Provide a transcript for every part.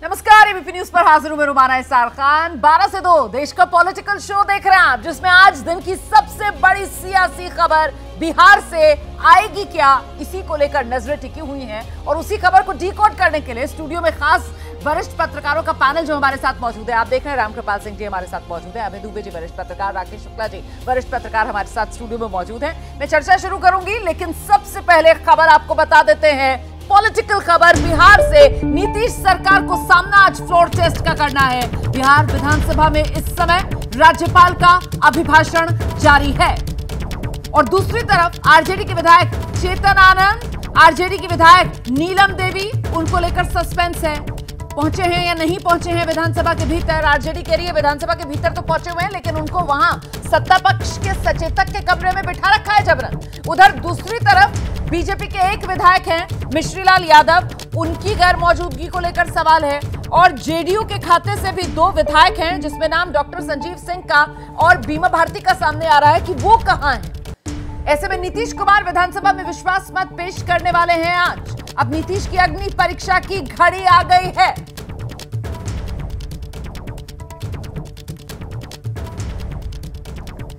नमस्कार, ABP news पर हाजिर हूं मैं रुमाना इसार खान। 12 से 2 देश का पॉलिटिकल शो देख रहे हैं आप, जिसमें आज दिन की सबसे बड़ी सियासी खबर बिहार से आएगी क्या, इसी को लेकर नजरें टिकी हुई हैं। और उसी खबर को डिकोड करने के लिए स्टूडियो में खास वरिष्ठ पत्रकारों का पैनल जो हमारे साथ मौजूद है। आप देख रहे हैं रामकृपाल सिंह जी हमारे साथ मौजूद है, अभय दुबे जी वरिष्ठ पत्रकार, राकेश शुक्ला जी वरिष्ठ पत्रकार हमारे साथ स्टूडियो में मौजूद है। मैं चर्चा शुरू करूंगी, लेकिन सबसे पहले खबर आपको बता देते हैं, पॉलिटिकल खबर। बिहार से नीतीश सरकार को सामना आज फ्लोर टेस्ट का करना है। बिहार विधानसभा में इस समय राज्यपाल का अभिभाषण जारी है और दूसरी तरफ आरजेडी के विधायक चेतन आनंद, आरजेडी की विधायक नीलम देवी, उनको लेकर सस्पेंस है। पहुंचे हैं या नहीं पहुंचे हैं विधानसभा के भीतर। आरजेडी कह रही है विधानसभा के भीतर तो पहुंचे हुए हैं, लेकिन उनको वहां सत्ता पक्ष के सचेतक के कमरे में बिठा रखा है जबरन। उधर दूसरी तरफ बीजेपी के एक विधायक हैं मिश्रीलाल यादव, उनकी गैर मौजूदगी को लेकर सवाल है। और जेडीयू के खाते से भी 2 विधायक हैं, जिसमें नाम डॉक्टर संजीव सिंह का और बीमा भारती का सामने आ रहा है कि वो कहां हैं। ऐसे में नीतीश कुमार विधानसभा में विश्वास मत पेश करने वाले हैं आज। अब नीतीश की अग्नि परीक्षा की घड़ी आ गई है।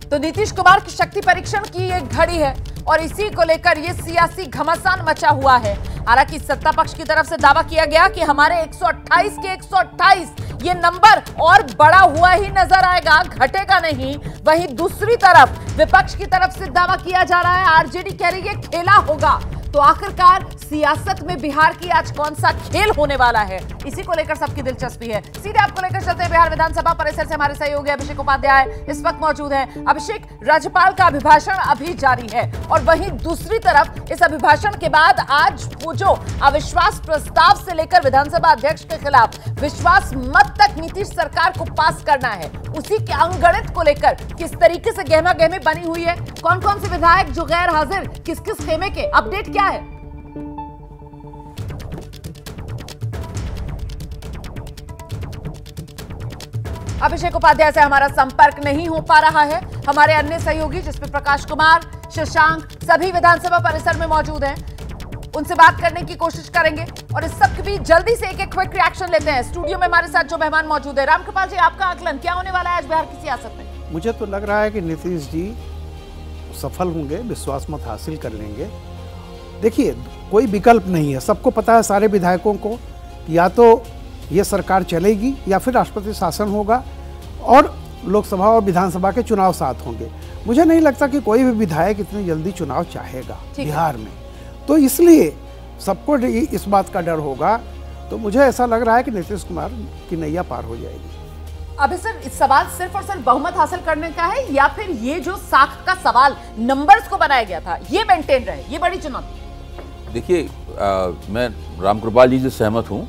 तो नीतीश कुमार की शक्ति परीक्षण की ये घड़ी है और इसी को लेकर ये सियासी घमासान मचा हुआ है। हालांकि सत्ता पक्ष की तरफ से दावा किया गया कि हमारे 128 के 128 ये नंबर और बड़ा हुआ ही नजर आएगा, घटेगा नहीं। वहीं दूसरी तरफ विपक्ष की तरफ से दावा किया जा रहा है, आरजेडी कह रही है खेला होगा। तो आखिरकार सियासत में बिहार की आज कौन सा खेल होने वाला है, इसी को लेकर सबकी दिलचस्पी है। सीधे आपको लेकर चलते हैं बिहार विधानसभा परिसर से। हमारे सहयोगी अभिषेक उपाध्याय इस वक्त मौजूद हैं। अभिषेक, राज्यपाल का अभिभाषण अभी जारी है और वहीं दूसरी तरफ इस अभिभाषण के बाद आज वो जो अविश्वास प्रस्ताव से लेकर विधानसभा अध्यक्ष के खिलाफ विश्वास मत तक नीतीश सरकार को पास करना है, उसी के अंगगणित को लेकर किस तरीके से गहमा गहमी बनी हुई है, कौन कौन से विधायक जो गैर हाजिर, किस किस खेमे के, अपडेट क्या है? अभिषेक उपाध्याय से हमारा संपर्क नहीं हो पा रहा है। हमारे अन्य सहयोगी जिसमें प्रकाश कुमार, शशांक, सभी विधानसभा परिसर में मौजूद हैं, उनसे बात करने की कोशिश करेंगे। और इस सब के बीच जल्दी से एक क्विक रिएक्शन लेते हैं। स्टूडियो में हमारे साथ जो मेहमान मौजूद है, रामकृपाल जी, आपका आकलन क्या होने वाला है आज बिहार की सियासत में? मुझे तो लग रहा है कि नीतीश जी सफल होंगे, विश्वास मत हासिल कर लेंगे। देखिए, कोई विकल्प नहीं है, सबको पता है, सारे विधायकों को, या तो ये सरकार चलेगी या फिर राष्ट्रपति शासन होगा और लोकसभा और विधानसभा के चुनाव साथ होंगे। मुझे नहीं लगता कि कोई भी विधायक इतनी जल्दी चुनाव चाहेगा बिहार में, तो इसलिए सबको इस बात का डर होगा। तो मुझे ऐसा लग रहा है कि नीतीश कुमार की नैया पार हो जाएगी। अभी सर, इस सवाल सिर्फ और सिर्फ बहुमत हासिल करने का है या फिर ये जो साख का सवाल नंबर्स को बनाया गया था ये मेंटेन रहे, ये बड़ी चुनौती? देखिए, मैं रामकृपाल जी से सहमत हूँ।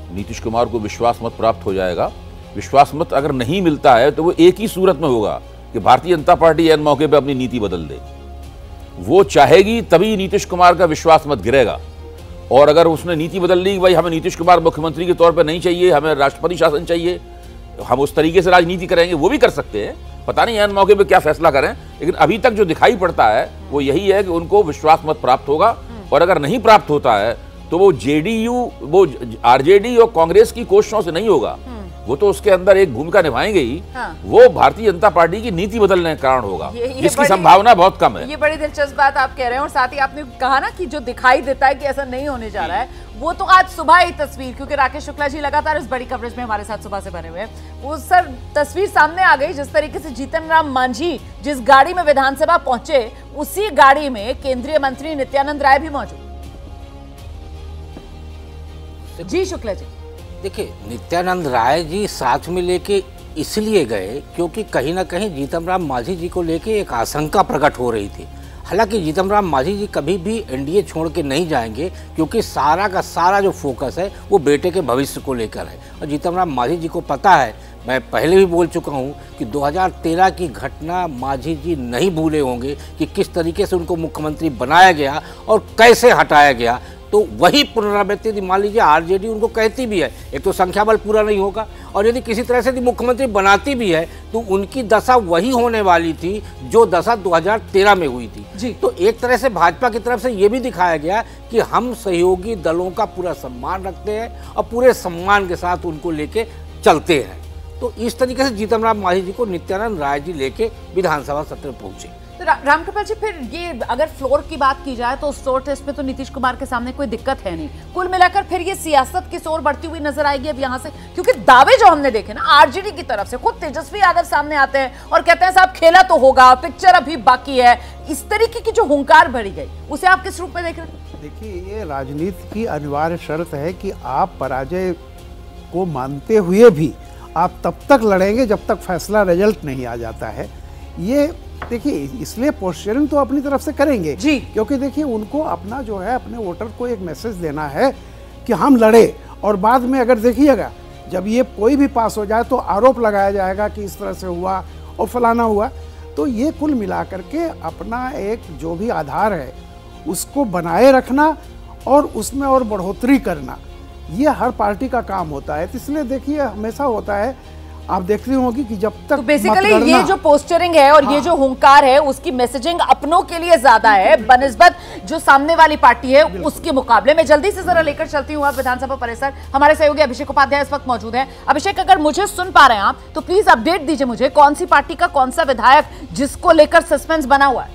नीतीश कुमार को विश्वास मत प्राप्त हो जाएगा। विश्वास मत अगर नहीं मिलता है तो वो एक ही सूरत में होगा कि भारतीय जनता पार्टी एन मौके पर अपनी नीति बदल दे। वो चाहेगी तभी नीतीश कुमार का विश्वास मत गिरेगा। और अगर उसने नीति बदल ली, भाई हमें नीतीश कुमार मुख्यमंत्री के तौर पर नहीं चाहिए, हमें राष्ट्रपति शासन चाहिए, हम उस तरीके से राजनीति करेंगे, वो भी कर सकते हैं। पता नहीं एन मौके पे क्या फैसला करें, लेकिन अभी तक जो दिखाई पड़ता है वो यही है कि उनको विश्वास मत प्राप्त होगा। और अगर नहीं प्राप्त होता है तो वो जेडीयू, वो आरजेडी और कांग्रेस की कोशिशों से नहीं होगा, वो तो उसके अंदर एक भूमिका निभाएंगे ही। हाँ। वो भारतीय जनता पार्टी की नीति बदलने के कारण होगा, जिसकी संभावना बहुत कम है। ये बड़ी दिलचस्प बात आप कह रहे हैं। और साथ ही आपने कहा ना कि जो दिखाई देता है कि ऐसा नहीं होने जा रहा है, वो तो आज सुबह ही तस्वीर, क्योंकि राकेश शुक्ला जी लगातार इस बड़ी कवरेज में हमारे साथ सुबह से बने हुए हैं, वो सर तस्वीर सामने आ गई। जिस तरीके से जीतन राम मांझी जिस गाड़ी में विधानसभा पहुंचे, उसी गाड़ी में केंद्रीय मंत्री नित्यानंद राय भी मौजूद। जी शुक्ला जी, देखिए, नित्यानंद राय जी साथ में लेके इसलिए गए क्योंकि कहीं ना कहीं जीतन राम मांझी जी को लेके एक आशंका प्रकट हो रही थी। हालांकि जीतन राम मांझी जी कभी भी एनडीए छोड़ के नहीं जाएंगे, क्योंकि सारा का सारा जो फोकस है वो बेटे के भविष्य को लेकर है। और जीतन राम मांझी जी को पता है, मैं पहले भी बोल चुका हूँ कि 2013 की घटना मांझी जी नहीं भूले होंगे कि किस तरीके से उनको मुख्यमंत्री बनाया गया और कैसे हटाया गया। तो वही पुनरावृत्ति यदि मान लीजिए आरजेडी उनको कहती भी है, एक तो संख्या बल पूरा नहीं होगा, और यदि किसी तरह से यदि मुख्यमंत्री बनाती भी है तो उनकी दशा वही होने वाली थी जो दशा 2013 में हुई थी जी। तो एक तरह से भाजपा की तरफ से ये भी दिखाया गया कि हम सहयोगी दलों का पूरा सम्मान रखते हैं और पूरे सम्मान के साथ उनको लेके चलते हैं। तो इस तरीके से जीतन राम मांझी जी को नित्यानंद राय जी लेके विधानसभा सत्र में पहुंचे। तो रामकृपाल जी, फिर ये अगर फ्लोर की बात की जाए तो फ्लोर टेस्ट में तो नीतीश कुमार के सामने कोई दिक्कत है नहीं। कुल मिलाकर फिर ये सियासत की ओर बढ़ती हुई नजर आएगी अब यहाँ से, क्योंकि दावे जो हमने देखे ना आरजेडी की तरफ से, खुद तेजस्वी यादव सामने आते हैं और कहते हैं साहब खेला तो होगा, पिक्चर अभी बाकी है। इस तरीके की जो हुंकार भरी गई उसे आप किस रूप में देख रहे हैं? देखिए, ये राजनीति की अनिवार्य शर्त है कि आप पराजय को मानते हुए भी आप तब तक लड़ेंगे जब तक फैसला रिजल्ट नहीं आ जाता है। ये देखिए, इसलिए पोस्चरिंग तो अपनी तरफ से करेंगे जी, क्योंकि देखिए उनको अपना जो है अपने वोटर को एक मैसेज देना है कि हम लड़े, और बाद में अगर देखिएगा जब ये कोई भी पास हो जाए तो आरोप लगाया जाएगा कि इस तरह से हुआ और फलाना हुआ। तो ये कुल मिलाकर के अपना एक जो भी आधार है उसको बनाए रखना और उसमें और बढ़ोतरी करना, ये हर पार्टी का काम होता है। तो इसलिए देखिए हमेशा होता है, आप देखती होंगी कि जब तक तो बेसिकली ये जो पोस्टरिंग है और ये जो हुंकार है उसकी मैसेजिंग अपनों के लिए ज्यादा है बनिस्बत जो सामने वाली पार्टी है उसके मुकाबले में। जल्दी से जरा लेकर चलती हूँ आप विधानसभा परिसर, हमारे सहयोगी अभिषेक उपाध्याय इस वक्त मौजूद है। अभिषेक, अगर मुझे सुन पा रहे हैं आप तो प्लीज अपडेट दीजिए मुझे, कौन सी पार्टी का कौन सा विधायक जिसको लेकर सस्पेंस बना हुआ है?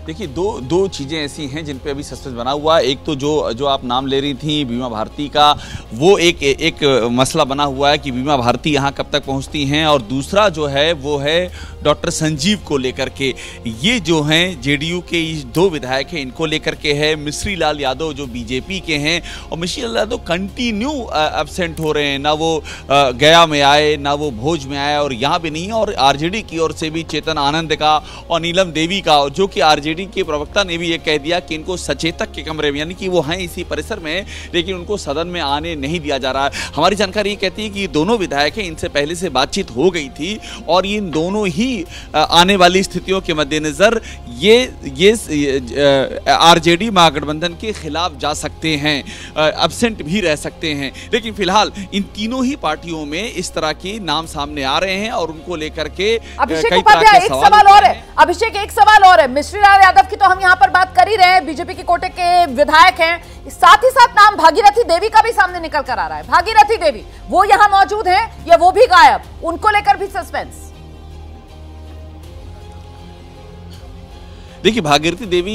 देखिए, दो चीज़ें ऐसी हैं जिन पे अभी सस्पेंस बना हुआ है। एक तो जो आप नाम ले रही थी बीमा भारती का, वो एक मसला बना हुआ है कि बीमा भारती यहाँ कब तक पहुँचती हैं, और दूसरा जो है वो है डॉक्टर संजीव को लेकर के। ये जो हैं जेडीयू के दो विधायक हैं, इनको लेकर के है। मिश्री लाल यादव जो बीजेपी के हैं, और मिश्री लाल यादव कंटिन्यू एब्सेंट हो रहे हैं, ना वो गया में आए ना वो भोज में आए और यहाँ भी नहीं। और आरजेडी की ओर से भी चेतन आनंद का और नीलम देवी का, जो कि आरजेडी के प्रवक्ता ने भी ये कह दिया कि इनको सचेतक के कमरे में, यानी कि वो हैं इसी परिसर में लेकिन उनको सदन में आने नहीं दिया जा रहा है। हमारी जानकारी ये कहती है कि दोनों विधायक हैं, इनसे पहले से बातचीत हो गई थी और इन दोनों ही आने वाली स्थितियों के मद्देनजर ये आरजेडी महागठबंधन के खिलाफ जा सकते हैं, एब्सेंट भी रह सकते हैं। लेकिन फिलहाल इन तीनों ही पार्टियों में इस तरह के नाम सामने आ रहे हैं और उनको लेकर के अभिषेक उपाध्याय, एक सवाल और है। अभिषेक, एक सवाल और है। मिश्री लाल यादव की तो हम यहाँ पर बात कर ही रहे हैं, बीजेपी के कोटे के विधायक हैं, साथ ही साथ नाम भागीरथी देवी का भी सामने निकल कर आ रहा है। भागीरथी देवी वो यहाँ मौजूद हैं या वो भी गायब, उनको लेकर भी सस्पेंस? देखिए, भागीरथी देवी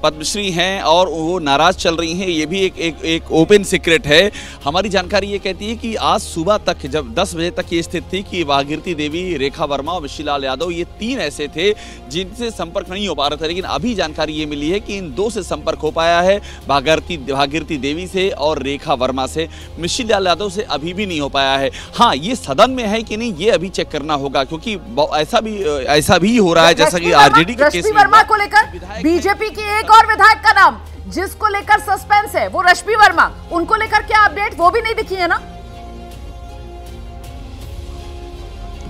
पद्मश्री हैं और वो नाराज चल रही हैं, ये भी एक ओपन सीक्रेट है। हमारी जानकारी ये कहती है कि आज सुबह तक जब 10 बजे तक ये स्थिति थी कि भागीरथी देवी, रेखा वर्मा और मिश्री लाल यादव, ये तीन ऐसे थे जिनसे संपर्क नहीं हो पा रहा था। लेकिन अभी जानकारी ये मिली है कि इन दो से संपर्क हो पाया है, भागीरथी देवी से और रेखा वर्मा से। मिश्री लाल यादव से अभी भी नहीं हो पाया है। हाँ, ये सदन में है कि नहीं ये अभी चेक करना होगा, क्योंकि ऐसा भी हो रहा है जैसा कि आरजेडी के केस वर्मा को लेकर बीजेपी की एक और विधायक का नाम जिसको लेकर सस्पेंस है वो रश्मि वर्मा, उनको लेकर क्या अपडेट, वो भी नहीं दिखी है ना?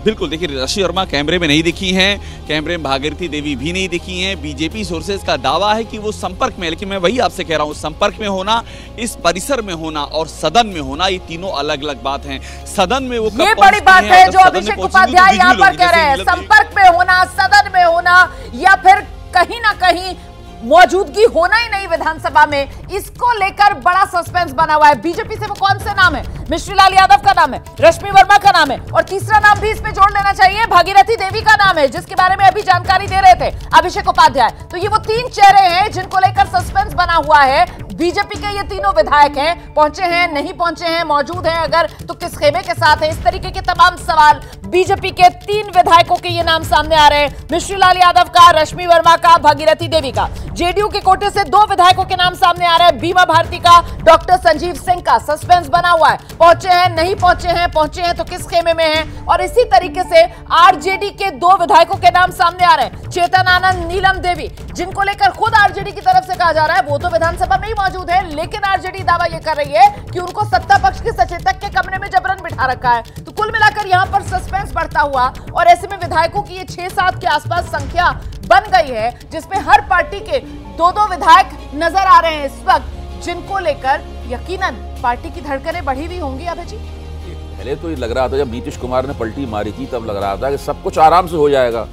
बिल्कुल, देखिए रश्मि वर्मा कैमरे में नहीं दिखी हैं, कैमरे में भागीरथी देवी भी नहीं दिखी हैं। बीजेपी सोर्सेज का दावा है कि वो संपर्क में है, लेकिन मैं वही आपसे कह रहा हूँ, संपर्क में होना, इस परिसर में होना और सदन में होना, ये तीनों अलग अलग बात हैं। सदन में वो ये बड़ी बात है जो अभिषेक उपाध्याय यहाँ पर कह रहे हैं, संपर्क में होना, सदन में होना, या फिर कहीं ना कहीं मौजूदगी होना ही नहीं विधानसभा में, इसको लेकर बड़ा सस्पेंस बना हुआ है। बीजेपी से वो कौन से नाम है? मिश्री लाल यादव का नाम है, रश्मि वर्मा का नाम है, और तीसरा नाम भी इसमें जोड़ लेना चाहिए, भागीरथी देवी का नाम है, जिसके बारे में अभी जानकारी दे रहे थे अभिषेक उपाध्याय। तो ये वो तीन चेहरे हैं जिनको लेकर सस्पेंस बना हुआ है। बीजेपी के ये तीनों विधायक हैं, पहुंचे हैं नहीं पहुंचे हैं, मौजूद हैं अगर तो किस खेमे के साथ है, इस तरीके के तमाम सवाल बीजेपी के तीन विधायकों के ये नाम सामने आ रहे हैं, मिश्री लाल यादव का, रश्मि वर्मा का, भागीरथी देवी का। जेडीयू के कोटे से दो विधायकों के नाम सामने आ रहे हैं, बीमा भारती का, डॉक्टर संजीव सिंह का। सस्पेंस बना हुआ है, पहुंचे हैं नहीं पहुंचे हैं, पहुंचे हैं तो किस खेमे में हैं। और इसी तरीके से आरजेडी के दो विधायकों के नाम सामने आ रहे हैं, चेतन आनंद, नीलम देवी, जिनको लेकर खुद आरजेडी की तरफ से कहा जा रहा है वो तो विधानसभा में ही मौजूद है, लेकिन आरजेडी दावा यह कर रही है कि उनको सत्ता पक्ष के सचेतक के कमरे में जबरन बिठा रखा है। तो कुल मिलाकर यहां पर सस्पेंस सस्पेंस बढ़ता हुआ, और ऐसे में विधायकों की ये 6-7 के आसपास संख्या बन गई है, जिसमें हर पार्टी के 2-2 विधायक नजर आ रहे हैं इस वक्त, जिनको लेकर यकीनन पार्टी की धड़कनें बढ़ी हुई होंगी। अभय जी, पहले तो ये लग रहा था, जब नीतीश कुमार ने पलटी मारी थी तब लग रहा था कि सब कुछ आराम से हो जाएगा।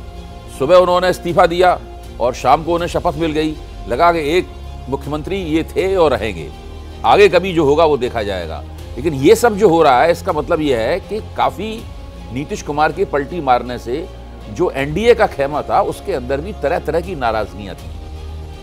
सुबह उन्होंने इस्तीफा दिया और शाम को उन्हें शपथ मिल गई, लगा कि एक मुख्यमंत्री ये थे और रहेंगे, आगे कभी जो होगा वो देखा जाएगा। लेकिन ये सब जो हो रहा है, इसका मतलब ये है कि काफी नीतीश कुमार के पलटी मारने से जो एनडीए का खेमा था उसके अंदर भी तरह तरह की नाराजगियां थी,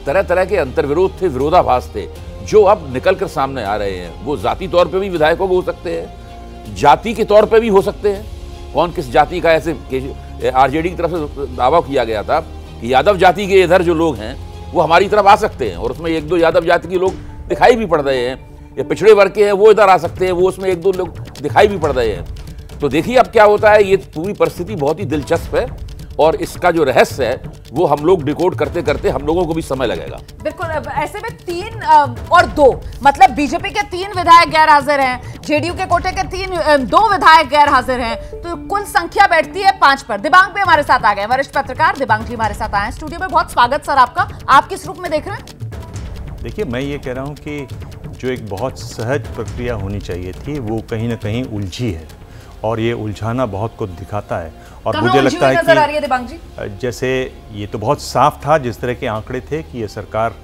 तरह तरह के अंतर्विरोध थे, विरोधाभास थे, जो अब निकल कर सामने आ रहे हैं। वो जाति तौर पे भी विधायकों को हो सकते हैं, जाति के तौर पे भी हो सकते हैं। कौन किस जाति का, ऐसे आरजेडी की तरफ से दावा किया गया था कि यादव जाति के इधर जो लोग हैं वो हमारी तरफ आ सकते हैं, और उसमें 1-2 यादव जाति के लोग दिखाई भी पड़ रहे हैं, या पिछड़े वर्ग के हैं वो इधर आ सकते हैं, वो उसमें 1-2 लोग दिखाई भी पड़ रहे हैं। तो देखिए अब क्या होता है। ये पूरी परिस्थिति बहुत ही दिलचस्प है, और इसका जो रहस्य है वो हम लोग डिकोड करते करते हम लोगों को भी समय लगेगा। बिल्कुल। ऐसे में 3 और 2, मतलब बीजेपी के 3 विधायक गैर हाजिर हैं, जेडीयू के कोटे के 2 विधायक गैर हाजिर हैं, तो कुल संख्या बैठती है 5 पर। दिबांग भी हमारे साथ आ गए, वरिष्ठ पत्रकार दिबांग जी हमारे साथ आए हैं स्टूडियो में। बहुत स्वागत सर आपका। आप किस रूप में देख रहे हैं? देखिए, मैं ये कह रहा हूँ कि जो एक बहुत सहज प्रक्रिया होनी चाहिए थी वो कहीं ना कहीं उलझी है, और ये उलझाना बहुत कुछ दिखाता है। और मुझे लगता है नजर आ रही है दिबांग जी? जैसे ये तो बहुत साफ था जिस तरह के आंकड़े थे कि ये सरकार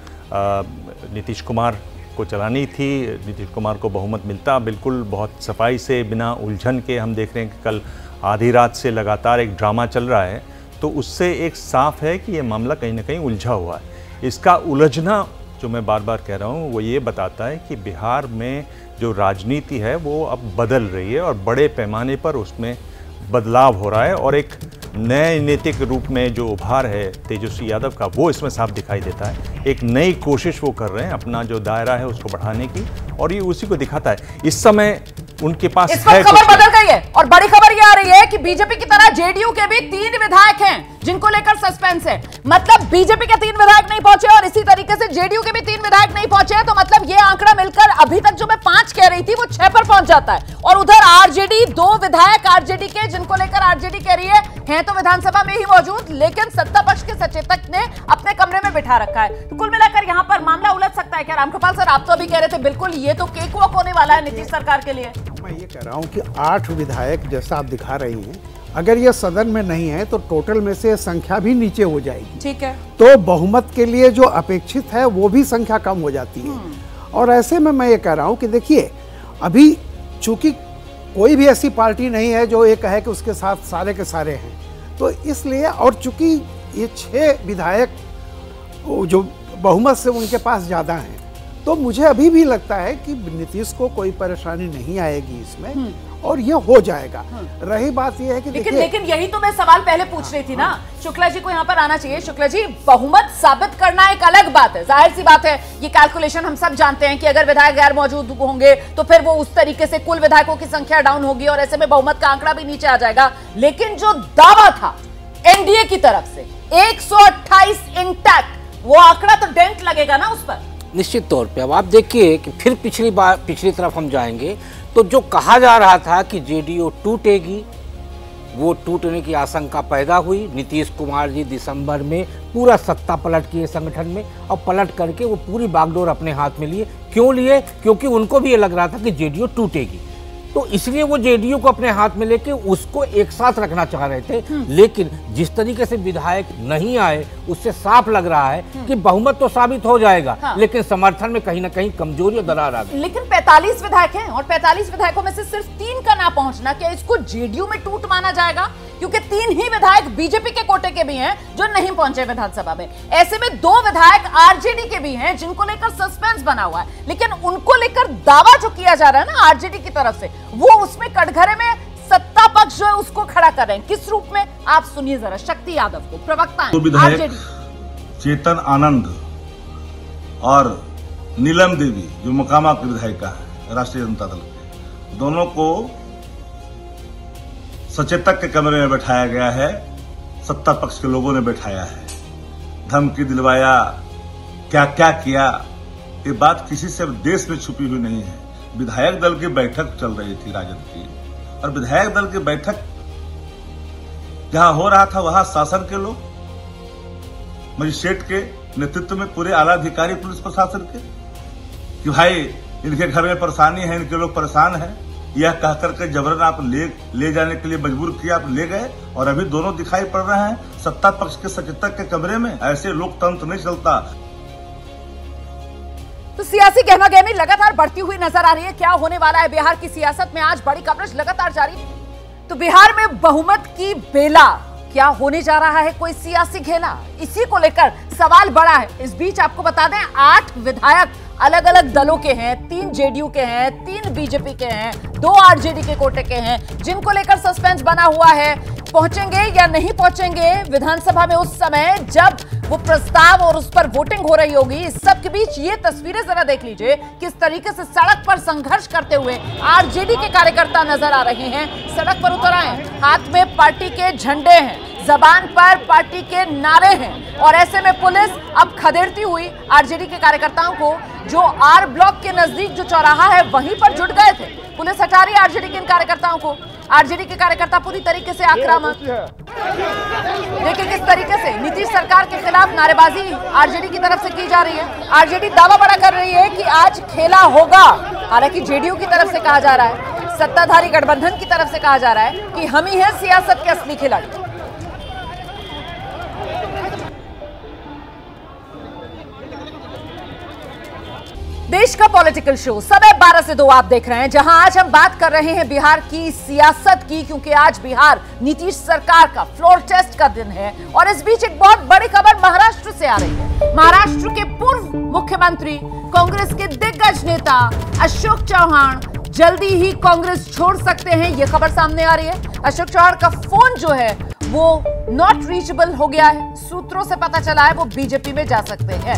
नीतीश कुमार को चलानी थी, नीतीश कुमार को बहुमत मिलता, बिल्कुल बहुत सफाई से, बिना उलझन के। हम देख रहे हैं कि कल आधी रात से लगातार एक ड्रामा चल रहा है, तो उससे एक साफ है कि ये मामला कहीं ना कहीं उलझा हुआ है। इसका उलझना, जो मैं बार बार कह रहा हूँ, वो ये बताता है कि बिहार में जो राजनीति है वो अब बदल रही है, और बड़े पैमाने पर उसमें बदलाव हो रहा है, और एक नए नैतिक रूप में जो उभार है तेजस्वी यादव का, वो इसमें साफ दिखाई देता है। एक नई कोशिश वो कर रहे हैं अपना जो दायरा है उसको बढ़ाने की, और ये उसी को दिखाता है। इस समय उनके पास इस वक्त खबर बदल गई है, और बड़ी खबर ये आ रही है कि बीजेपी की तरह जेडीयू के भी 3 विधायक हैं जिनको लेकर सस्पेंस है। मतलब बीजेपी के 3 विधायक नहीं पहुंचे, और इसी तरीके से जेडीयू के भी 3 विधायक नहीं पहुंचे, तो मतलब ये आंकड़ा मिलकर अभी तक जो मैं 5 कह रही थी वो 6 पर पहुंच जाता है। और उधर आरजेडी 2 विधायक आरजेडी के, जिनको लेकर आरजेडी कह रही है तो विधानसभा में ही मौजूद, लेकिन सत्ता पक्ष के सचेतक ने अपने कमरे में बिठा रखा है। तो कुल मिलाकर यहाँ पर मामला उलझ सकता है क्या? रामकृपाल सर, आप तो अभी कह रहे थे बिल्कुल ये तो केक वॉक होने वाला है नीतीश सरकार के लिए। मैं ये कह रहा हूँ कि 8 विधायक जैसा आप दिखा रही हैं, अगर ये सदन में नहीं है तो टोटल में से संख्या भी नीचे हो जाएगी। ठीक है। तो बहुमत के लिए जो अपेक्षित है वो भी संख्या कम हो जाती है। और ऐसे में मैं ये कह रहा हूँ कि देखिए, अभी चूंकि कोई भी ऐसी पार्टी नहीं है जो ये कहे कि उसके साथ सारे के सारे हैं, तो इसलिए, और चूंकि ये 6 विधायक जो बहुमत से उनके पास ज़्यादा हैं, तो मुझे अभी भी लगता है कि नीतीश को कोई परेशानी नहीं आएगी इसमें, और ये हो जाएगा। रही बात ये है कि लेकिन यही तो मैं सवाल पहले पूछ रही थी ना। शुक्ला जी को यहाँ पर आना चाहिए। शुक्ला जी, बहुमत साबित करना एक अलग बात है, जाहिर सी बात है, ये कैलकुलेशन हम सब जानते हैं कि अगर विधायक गैर मौजूद होंगे तो फिर वो उस तरीके से कुल विधायकों की संख्या डाउन होगी, और ऐसे में बहुमत का आंकड़ा भी नीचे आ जाएगा। लेकिन जो दावा था एनडीए की तरफ से 128 इंटैक्ट, वो आंकड़ा तो डेंट लगेगा ना उस पर। निश्चित तौर पे। अब आप देखिए कि फिर पिछली तरफ हम जाएंगे तो जो कहा जा रहा था कि जेडीयू टूटेगी, वो टूटने की आशंका पैदा हुई। नीतीश कुमार जी दिसंबर में पूरा सत्ता पलट किए संगठन में, और पलट करके वो पूरी बागडोर अपने हाथ में लिए। क्यों लिए? क्योंकि उनको भी ये लग रहा था कि जेडीयू टूटेगी, तो इसलिए वो जेडीयू को अपने हाथ में लेके उसको एक साथ रखना चाह रहे थे। लेकिन जिस तरीके से विधायक नहीं आए, उससे साफ लग रहा है कि बहुमत तो साबित हो जाएगा, लेकिन समर्थन में कहीं ना कहीं कमजोरी और दरार आ गई। लेकिन 45 विधायक हैं, और 45 विधायकों में से सिर्फ 3 का ना पहुंचना, क्या इसको जेडीयू में टूट माना जाएगा? क्योंकि 3 ही विधायक बीजेपी के कोटे के भी हैं जो नहीं पहुंचे विधानसभा में। ऐसे में 2 विधायक आरजेडी के भी हैं जिनको लेकर सस्पेंस बना हुआ है। लेकिन उनको लेकर दावा जो किया जा रहा है ना आरजेडी की तरफ से, वो उसमें कटघरे में सत्ता पक्ष जो है उसको खड़ा कर रहे हैं। किस रूप में? आप सुनिए जरा शक्ति यादव को, प्रवक्ता हैं विधायक चेतन आनंद और नीलम देवी जो मोकामा की विधायिका है राष्ट्रीय जनता दल के, दोनों को सचेतक के कमरे में बैठाया गया है। सत्ता पक्ष के लोगों ने बैठाया है, धमकी दिलवाया, क्या क्या किया, ये बात किसी से देश में छुपी हुई नहीं है। विधायक दल की बैठक चल रही थी राजद की, और विधायक दल की बैठक जहां हो रहा था वहां शासन के लोग, मजिस्ट्रेट के नेतृत्व में पूरे आला अधिकारी पुलिस प्रशासन के, कि भाई इनके घर में परेशानी है, इनके लोग परेशान हैं, यह कह करके जबरन आप ले जाने के लिए मजबूर किया, आप ले गए। और अभी दोनों दिखाई पड़ रहे हैं सत्ता पक्ष के सचेतक के कमरे में। ऐसे लोकतंत्र नहीं चलता। तो सियासी गहमागहमी लगातार बढ़ती हुई नजर आ रही है। क्या होने वाला है बिहार की सियासत में, आज बड़ी कवरेज लगातार जारी है। तो बिहार में बहुमत की बेला, क्या होने जा रहा है कोई सियासी खेला, इसी को लेकर सवाल बड़ा है। इस बीच आपको बता दें 8 विधायक अलग अलग दलों के हैं, 3 जेडीयू के हैं, 3 बीजेपी के हैं, 2 आरजेडी के कोटे के हैं, जिनको लेकर सस्पेंस बना हुआ है। पहुंचेंगे या नहीं पहुंचेंगे विधानसभा में उस समय जब वो प्रस्ताव और उस पर वोटिंग हो रही होगी। इस सब के बीच ये तस्वीरें जरा देख लीजिए, किस तरीके से सड़क पर संघर्ष करते हुए आरजेडी के कार्यकर्ता नजर आ रहे हैं। सड़क पर उतर आए, हाथ में पार्टी के झंडे हैं, जबान पर पार्टी के नारे हैं, और ऐसे में पुलिस अब खदेड़ती हुई आरजेडी के कार्यकर्ताओं को, जो आर ब्लॉक के नजदीक जो चौराहा है वहीं पर जुट गए थे। पुलिस हटा रही है आरजेडी के इन कार्यकर्ताओं को। आरजेडी के कार्यकर्ता पूरी तरीके से आक्रामक। देखिए किस तरीके से नीतीश सरकार के खिलाफ नारेबाजी आरजेडी की तरफ से की जा रही है। आरजेडी दावा बड़ा कर रही है कि आज खेला होगा, हालांकि जेडीयू की तरफ से कहा जा रहा है, सत्ताधारी गठबंधन की तरफ से कहा जा रहा है कि हम ही हैं सियासत के असली खिलाड़ी। देश का पॉलिटिकल शो समय 12 से 2 आप देख रहे हैं, जहां आज हम बात कर रहे हैं बिहार की सियासत की, क्योंकि आज बिहार नीतीश सरकार का फ्लोर टेस्ट का दिन है। और इस बीच एक बहुत बड़ी खबर महाराष्ट्र से आ रही है। महाराष्ट्र के पूर्व मुख्यमंत्री, कांग्रेस के दिग्गज नेता अशोक चौहान जल्दी ही कांग्रेस छोड़ सकते हैं, यह खबर सामने आ रही है। अशोक चौहान का फोन जो है वो नॉट रीचेबल हो गया है। सूत्रों से पता चला है वो बीजेपी में जा सकते हैं।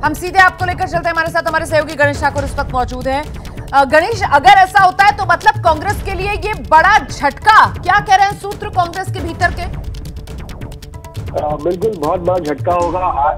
हम सीधे आपको लेकर चलते हैं, हमारे साथ हमारे सहयोगी गणेश ठाकुर इस वक्त मौजूद हैं। गणेश, अगर ऐसा होता है तो मतलब कांग्रेस के लिए ये बड़ा झटका, क्या कह रहे हैं सूत्र कांग्रेस के भीतर के? बिल्कुल बहुत बड़ा झटका होगा। आज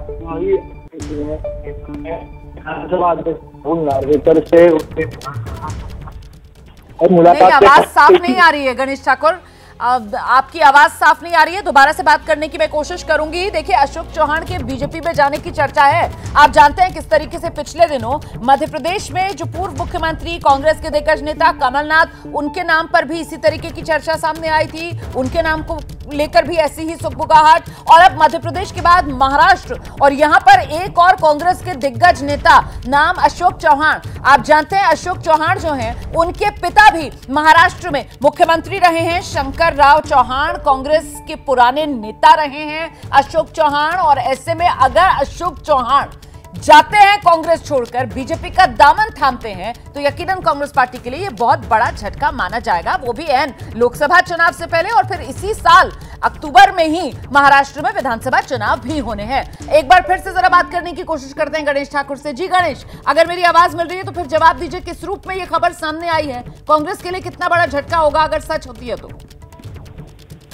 मुलाकात, आवाज साफ नहीं आ रही है गणेश ठाकुर, आपकी आवाज साफ नहीं आ रही है, दोबारा से बात करने की मैं कोशिश करूंगी। देखिए अशोक चौहान के बीजेपी में जाने की चर्चा है। आप जानते हैं किस तरीके से पिछले दिनों मध्य प्रदेश में जो पूर्व मुख्यमंत्री, कांग्रेस के दिग्गज नेता कमलनाथ, उनके नाम पर भी इसी तरीके की चर्चा सामने आई थी, उनके नाम को लेकर भी ऐसी ही सुगबुगाहट। और अब मध्य प्रदेश के बाद महाराष्ट्र, और यहां पर एक और कांग्रेस के दिग्गज नेता, नाम अशोक चौहान। आप जानते हैं अशोक चौहान जो हैं, उनके पिता भी महाराष्ट्र में मुख्यमंत्री रहे हैं। शंकर राव चौहान कांग्रेस के पुराने नेता रहे हैं अशोक चौहान। और ऐसे में अगर अशोक चौहान जाते हैं कांग्रेस छोड़कर, बीजेपी का दामन थामते हैं, तो यकीनन कांग्रेस पार्टी के लिए यह बहुत बड़ा झटका माना जाएगा, वो भी एन लोकसभा चुनाव से पहले। और फिर इसी साल अक्टूबर में ही महाराष्ट्र में विधानसभा चुनाव भी होने हैं। एक बार फिर से जरा बात करने की कोशिश करते हैं गणेश ठाकुर से। जी गणेश, अगर मेरी आवाज मिल रही है तो फिर जवाब दीजिए, किस रूप में यह खबर सामने आई है, कांग्रेस के लिए कितना बड़ा झटका होगा अगर सच होती है तो?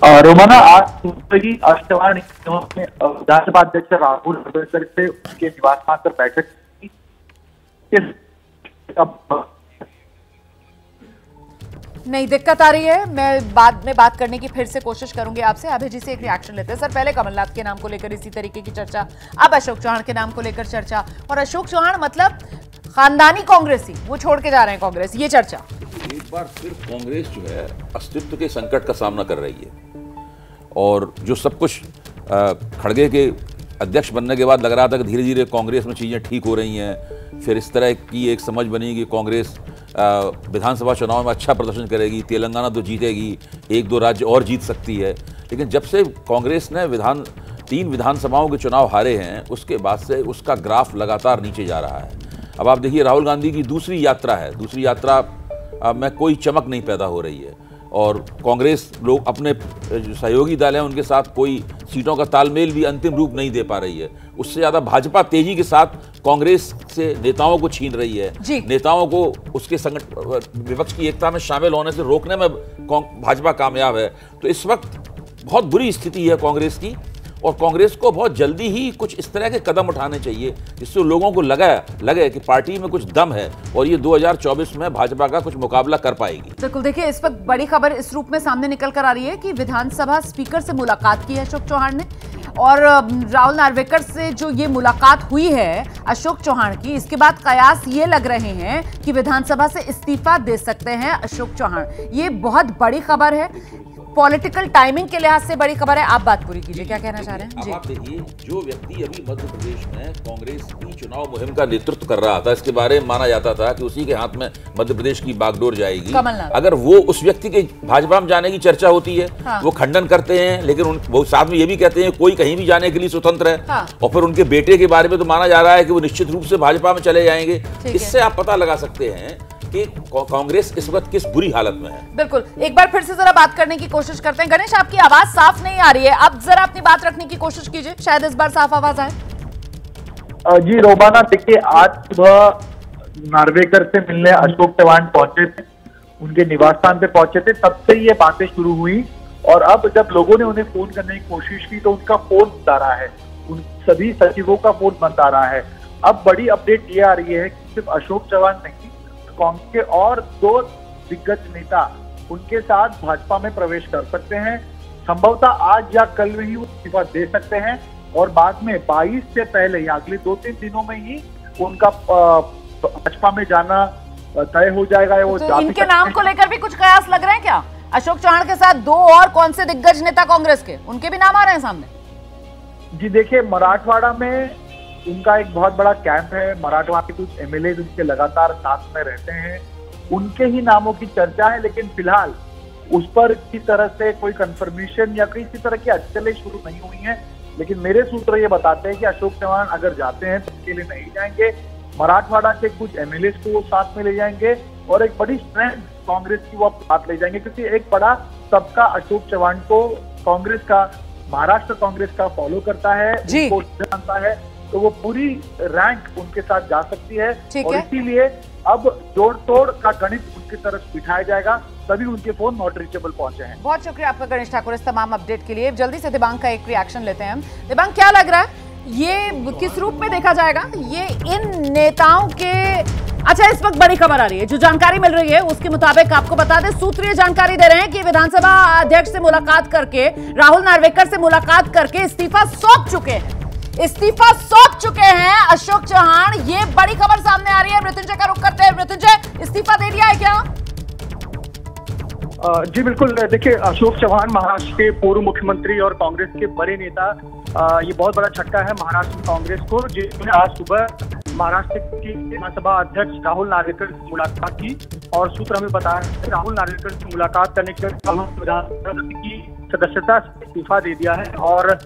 रोमाना, आज चौहान विधानसभा अध्यक्ष राहुल अम्बेडकर से उनके निवास स्थान पर बैठक की। नहीं, दिक्कत आ रही है, मैं बाद में बात करने की फिर से कोशिश करूंगी आपसे। अभय जी से एक रिएक्शन लेते हैं। सर, पहले कमलनाथ के नाम को लेकर इसी तरीके की चर्चा, अब अशोक चौहान के नाम को लेकर चर्चा, और अशोक चौहान मतलब खानदानी कांग्रेसी, वो छोड़ के जा रहे हैं कांग्रेस, ये चर्चा। एक बार फिर कांग्रेस जो है अस्तित्व के संकट का सामना कर रही है, और जो सब कुछ खड़गे के अध्यक्ष बनने के बाद लग रहा था कि धीरे धीरे कांग्रेस में चीज़ें ठीक हो रही हैं, फिर इस तरह की एक समझ बनी कि कांग्रेस विधानसभा चुनाव में अच्छा प्रदर्शन करेगी, तेलंगाना तो जीतेगी, 1-2 राज्य और जीत सकती है। लेकिन जब से कांग्रेस ने 3 विधानसभाओं के चुनाव हारे हैं, उसके बाद से उसका ग्राफ लगातार नीचे जा रहा है। अब आप देखिए राहुल गांधी की दूसरी यात्रा है, दूसरी यात्रा में कोई चमक नहीं पैदा हो रही है, और कांग्रेस लोग अपने जो सहयोगी दल हैं उनके साथ कोई सीटों का तालमेल भी अंतिम रूप नहीं दे पा रही है। उससे ज़्यादा भाजपा तेजी के साथ कांग्रेस से नेताओं को छीन रही है, नेताओं को उसके विपक्ष की एकता में शामिल होने से रोकने में भाजपा कामयाब है। तो इस वक्त बहुत बुरी स्थिति है कांग्रेस की, और कांग्रेस को बहुत जल्दी ही कुछ इस तरह के कदम उठाने चाहिए जिससे लोगों को लगे कि पार्टी में कुछ दम है और ये 2024 में भाजपा का कुछ मुकाबला कर पाएगी। बिल्कुल, देखिए इस वक्त बड़ी खबर इस रूप में सामने निकल कर आ रही है कि विधानसभा स्पीकर से मुलाकात की है अशोक चौहान ने, और राहुल नार्वेकर से जो ये मुलाकात हुई है अशोक चौहान की, इसके बाद कयास ये लग रहे हैं कि विधानसभा से इस्तीफा दे सकते हैं अशोक चौहान। ये बहुत बड़ी खबर है, पॉलिटिकल टाइमिंग के लिहाज से बड़ी खबर है। आप बात पूरी कीजिए, क्या कहना चाह रहे हैं? अब आप देखिए, जो व्यक्ति अभी मध्य प्रदेश में कांग्रेस की चुनाव मुहिम का नेतृत्व कर रहा था, इसके बारे में माना जाता था कि उसी के हाथ में मध्य प्रदेश की बागडोर जाएगी। अगर वो उस व्यक्ति के भाजपा में जाने की चर्चा होती है, हाँ। वो खंडन करते हैं, लेकिन वो साथ में ये भी कहते हैं कोई कहीं भी जाने के लिए स्वतंत्र है, हाँ। और फिर उनके बेटे के बारे में तो माना जा रहा है कि वो निश्चित रूप से भाजपा में चले जाएंगे। इससे आप पता लगा सकते हैं कि कांग्रेस इस वक्त किस बुरी हालत में है। बिल्कुल, एक बार फिर से जरा बात करने की कोशिश करते हैं। गणेश, आपकी आवाज साफ नहीं आ रही है, अब जरा अपनी बात रखने की कोशिश कीजिए, शायद इस बार साफ आवाज आए। जी रोमाना, देखिए आज सुबह नार्वेकर से मिलने अशोक चौहान पहुंचे थे, उनके निवास स्थान पे पहुंचे थे, तब से ये बातें शुरू हुई। और अब जब लोगों ने उन्हें फोन करने की कोशिश की तो उनका फोन बंद आ रहा है, उन सभी सचिवों का फोन बंद आ रहा है। अब बड़ी अपडेट ये आ रही है कि सिर्फ अशोक चौहान नहीं, कांग्रेस के और 2 दिग्गज नेता उनके साथ भाजपा में प्रवेश कर सकते हैं। संभवतः आज या कल में ही वो इस्तीफा दे सकते हैं और बाद में 22 से पहले या अगले 2-3 दिनों में ही उनका भाजपा में जाना तय हो जाएगा। वो तो इनके नाम को लेकर भी कुछ कयास लग रहे हैं क्या? अशोक चौहान के साथ 2 और कौन से दिग्गज नेता कांग्रेस के, उनके भी नाम आ रहे हैं सामने? जी देखिए, मराठवाड़ा में उनका एक बहुत बड़ा कैंप है, मराठवाड़ा के कुछ एमएलए उनके लगातार साथ में रहते हैं, उनके ही नामों की चर्चा है। लेकिन फिलहाल उस पर किसी तरह से कोई कंफर्मेशन या किसी तरह की हलचलें शुरू नहीं हुई हैं। लेकिन मेरे सूत्र ये बताते हैं कि अशोक चौहान अगर जाते हैं तो उसके लिए नहीं जाएंगे, मराठवाड़ा के कुछ एमएलए को वो साथ में ले जाएंगे और एक बड़ी स्ट्रेंथ कांग्रेस की वो साथ ले जाएंगे, क्योंकि एक बड़ा सबका अशोक चौहान को कांग्रेस का, महाराष्ट्र कांग्रेस का फॉलो करता है, उनको जानता है, तो वो पूरी रैंक उनके साथ जा सकती है। और इसीलिए अब जोड़ तोड़ का गणित उनकी तरफ बिठाया जाएगा, तभी उनके फोन नॉट रीचेबल पहुंचे हैं। बहुत शुक्रिया आपका गणेश ठाकुर इस तमाम अपडेट के लिए। जल्दी से दिबांग का एक रिएक्शन लेते हैं हम। दिबांग, क्या लग रहा है, ये किस रूप में देखा जाएगा? ये इन नेताओं के, अच्छा इस वक्त बड़ी खबर आ रही है, जो जानकारी मिल रही है उसके मुताबिक आपको बता दें, सूत्र ये जानकारी दे रहे हैं कि विधानसभा अध्यक्ष से मुलाकात करके, राहुल नार्वेकर से मुलाकात करके इस्तीफा सौंप चुके हैं अशोक चौहान। ये बड़ी खबर सामने आ रही है। मृत्युंजय का रुख करते हैं। मृत्युंजय, इस्तीफा दे दिया है क्या? जी बिल्कुल, देखिए अशोक चौहान महाराष्ट्र के पूर्व मुख्यमंत्री और कांग्रेस के बड़े नेता, ये बहुत बड़ा झटका है महाराष्ट्र कांग्रेस को, जिन्होंने आज सुबह महाराष्ट्र की विधानसभा अध्यक्ष राहुल नार्वेकर से मुलाकात की। और सूत्र हमें बताया कि राहुल नार्वेकर से मुलाकात करने के बाद विधानसभा की सदस्यता से इस्तीफा दे दिया है और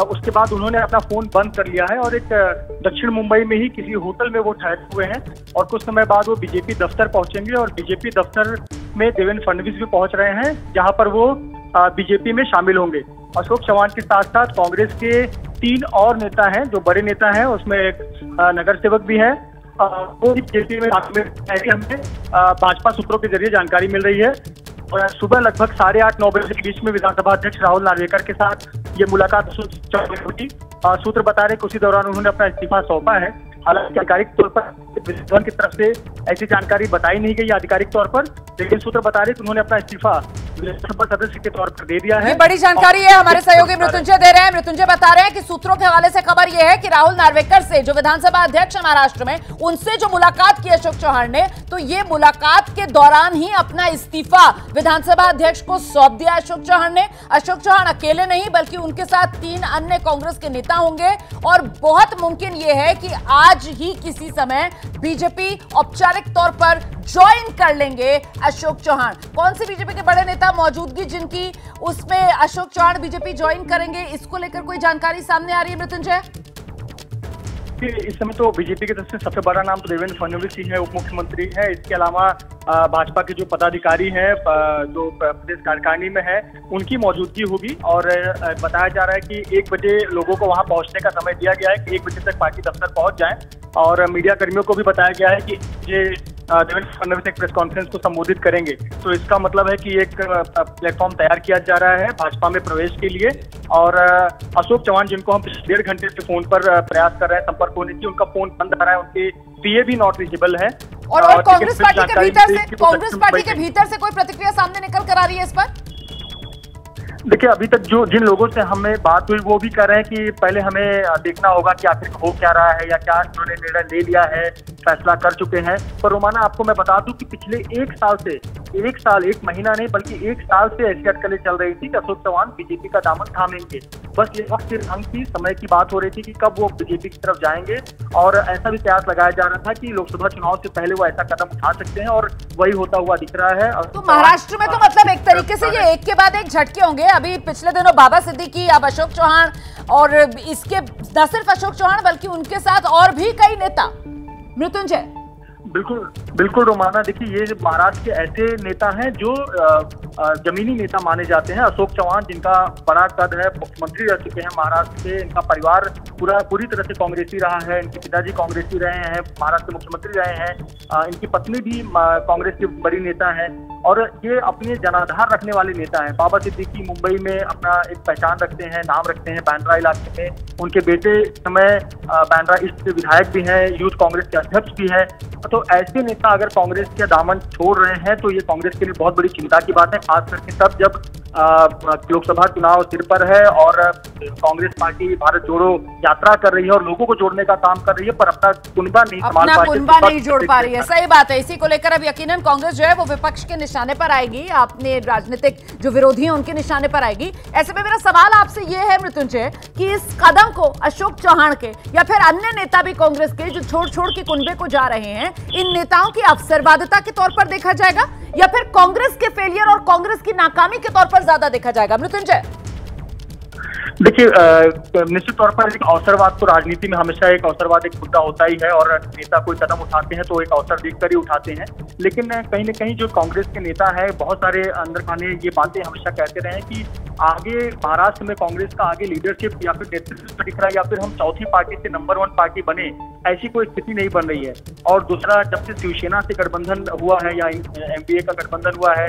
उसके बाद उन्होंने अपना फोन बंद कर लिया है और एक दक्षिण मुंबई में ही किसी होटल में वो ठहरे हुए हैं और कुछ समय बाद वो बीजेपी दफ्तर पहुंचेंगे और बीजेपी दफ्तर में देवेंद्र फडणवीस भी पहुंच रहे हैं, जहां पर वो बीजेपी में शामिल होंगे। अशोक चौहान के साथ साथ कांग्रेस के 3 और नेता हैं जो बड़े नेता हैं, उसमें एक नगर सेवक भी है, वो बीजेपी में हमें भाजपा सूत्रों के जरिए जानकारी मिल रही है। और सुबह लगभग 8:30-9 बजे के बीच में विधानसभा अध्यक्ष राहुल नार्वेकर के साथ ये मुलाकात हुई। सूत्र बता रहे कि उसी दौरान उन्होंने अपना इस्तीफा सौंपा है। हालांकि आधिकारिक तौर पर विधान की तरफ से ऐसी जानकारी बताई नहीं गई आधिकारिक तौर पर, लेकिन सूत्र बता रहे कि उन्होंने अपना इस्तीफा विधानसभा सदस्य के तौर पर दे दिया है। ये बड़ी जानकारी है, हमारे सहयोगी मृत्युंजय दे रहे हैं। मृत्युंजय बता रहे हैं कि सूत्रों के हवाले से खबर यह है कि राहुल नार्वेकर से, जो विधानसभा अध्यक्ष है महाराष्ट्र में, उनसे जो मुलाकात की अशोक चौहान ने, तो ये मुलाकात के दौरान ही अपना इस्तीफा विधानसभा अध्यक्ष को सौंप दिया अशोक चौहान ने। अशोक चौहान अकेले नहीं बल्कि उनके साथ 3 अन्य कांग्रेस के नेता होंगे और बहुत मुमकिन यह है कि आज ही किसी समय बीजेपी औपचारिक तौर पर ज्वाइन कर लेंगे अशोक चौहान। कौन से बीजेपी के बड़े नेता मौजूदगी जिनकी उसमें अशोक चौहान बीजेपी ज्वाइन करेंगे, इसको लेकर कोई जानकारी सामने आ रही है मृत्युंजय? इस समय तो बीजेपी की तरफ से सबसे बड़ा नाम तो देवेंद्र फडणवीस ही है, उप मुख्यमंत्री है। इसके अलावा भाजपा के जो पदाधिकारी हैं जो प्रदेश कार्यकारिणी में है, उनकी मौजूदगी होगी। और बताया जा रहा है कि 1 बजे लोगों को वहां पहुंचने का समय दिया गया है कि 1 बजे तक पार्टी दफ्तर पहुंच जाएं। और मीडिया कर्मियों को भी बताया गया है कि ये देवेंद्र फडणवीस एक प्रेस कॉन्फ्रेंस को संबोधित करेंगे। तो इसका मतलब है कि एक प्लेटफॉर्म तैयार किया जा रहा है भाजपा में प्रवेश के लिए। और अशोक चौहान, जिनको हम पिछले 1.5 घंटे से फोन पर प्रयास कर रहे हैं संपर्क होने की, उनका फोन बंद आ रहा है, उनके पीए भी नॉट रीचेबल है। और कांग्रेस पार्टी के भीतर से कोई प्रतिक्रिया सामने निकल कर आ रही है इस पर? देखिए, अभी तक जो जिन लोगों से हमें बात हुई वो भी कह रहे हैं कि पहले हमें देखना होगा कि आखिर हो क्या रहा है या क्या उन्होंने निर्णय ले लिया है, फैसला कर चुके हैं। पर रोमाना, आपको मैं बता दूं कि पिछले 1 महीना नहीं बल्कि 1 साल से ऐसी अटकलें चल रही थी कि अशोक चौहान बीजेपी का दामन थामेंगे। बस ये वक्त की रंग थी, समय की बात हो रही थी कि कब वो बीजेपी की तरफ जाएंगे। और ऐसा भी प्रयास लगाया जा रहा था कि लोकसभा चुनाव से पहले वो ऐसा कदम उठा सकते हैं, और वही होता हुआ दिख रहा है। तो महाराष्ट्र में तो मतलब एक तरीके से ये एक के बाद एक झटके होंगे। अभी पिछले दिनों बाबा सिद्दीकी, अब अशोक चौहान, और इसके न सिर्फ अशोक चौहान बल्कि उनके साथ और भी कई नेता। मृत्युंजय, बिल्कुल रोमाना, देखिए ये महाराष्ट्र के ऐसे नेता हैं जो जमीनी नेता माने जाते हैं। अशोक चौहान, जिनका बड़ा कद है, मुख्यमंत्री रह चुके हैं महाराष्ट्र के, इनका परिवार पूरी तरह से कांग्रेसी रहा है, इनके पिताजी कांग्रेसी रहे हैं, महाराष्ट्र के मुख्यमंत्री रहे हैं, इनकी पत्नी भी कांग्रेस की बड़ी नेता है, और ये अपने जनाधार रखने वाले नेता हैं। बाबा सिद्दीकी मुंबई में अपना एक पहचान रखते हैं, नाम रखते हैं बांद्रा इलाके में। उनके बेटे समय बांद्रा ईस्ट विधायक भी हैं, यूथ कांग्रेस के अध्यक्ष भी है। तो ऐसे नेता अगर कांग्रेस के दामन छोड़ रहे हैं तो ये कांग्रेस के लिए बहुत बड़ी चिंता की बात है, खास करके तब जब लोकसभा चुनाव सिर पर है और कांग्रेस पार्टी भारत जोड़ो यात्रा कर रही है और लोगों को जोड़ने का काम कर रही है, पर अपना कुनबा नहीं जोड़ पा रही है। सही बात है। इसी को लेकर अब यकीनन कांग्रेस जो है वो विपक्ष के निशाने पर आएगी, अपने राजनीतिक जो विरोधी हैं उनके निशाने पर आएगी। ऐसे में मेरा सवाल आपसे ये है मृत्युंजय कि इस कदम को अशोक चौहान के या फिर अन्य नेता भी कांग्रेस के जो छोड़ के कुनबे को जा रहे हैं, इन नेताओं की अवसरवादिता के तौर पर देखा जाएगा या फिर कांग्रेस के फेलियर और कांग्रेस की नाकामी के तौर पर ज्यादा देखा जाएगा? मृत्युंजय, देखिए, निश्चित तौर पर एक अवसरवाद तो राजनीति में हमेशा एक अवसरवाद एक मुद्दा होता ही है, और नेता कोई कदम उठाते हैं तो एक अवसर देखकर ही उठाते हैं। लेकिन कहीं न कहीं जो कांग्रेस के नेता है, बहुत सारे अंदर खाने ये बातें हमेशा कहते रहे हैं कि आगे महाराष्ट्र में कांग्रेस का आगे लीडरशिप या फिर नेतृत्व दिख रहा है, या फिर हम चौथी पार्टी से नंबर 1 पार्टी बने, ऐसी कोई स्थिति नहीं बन रही है। और दूसरा, जब से शिवसेना से गठबंधन हुआ है या एनडीए का गठबंधन हुआ है,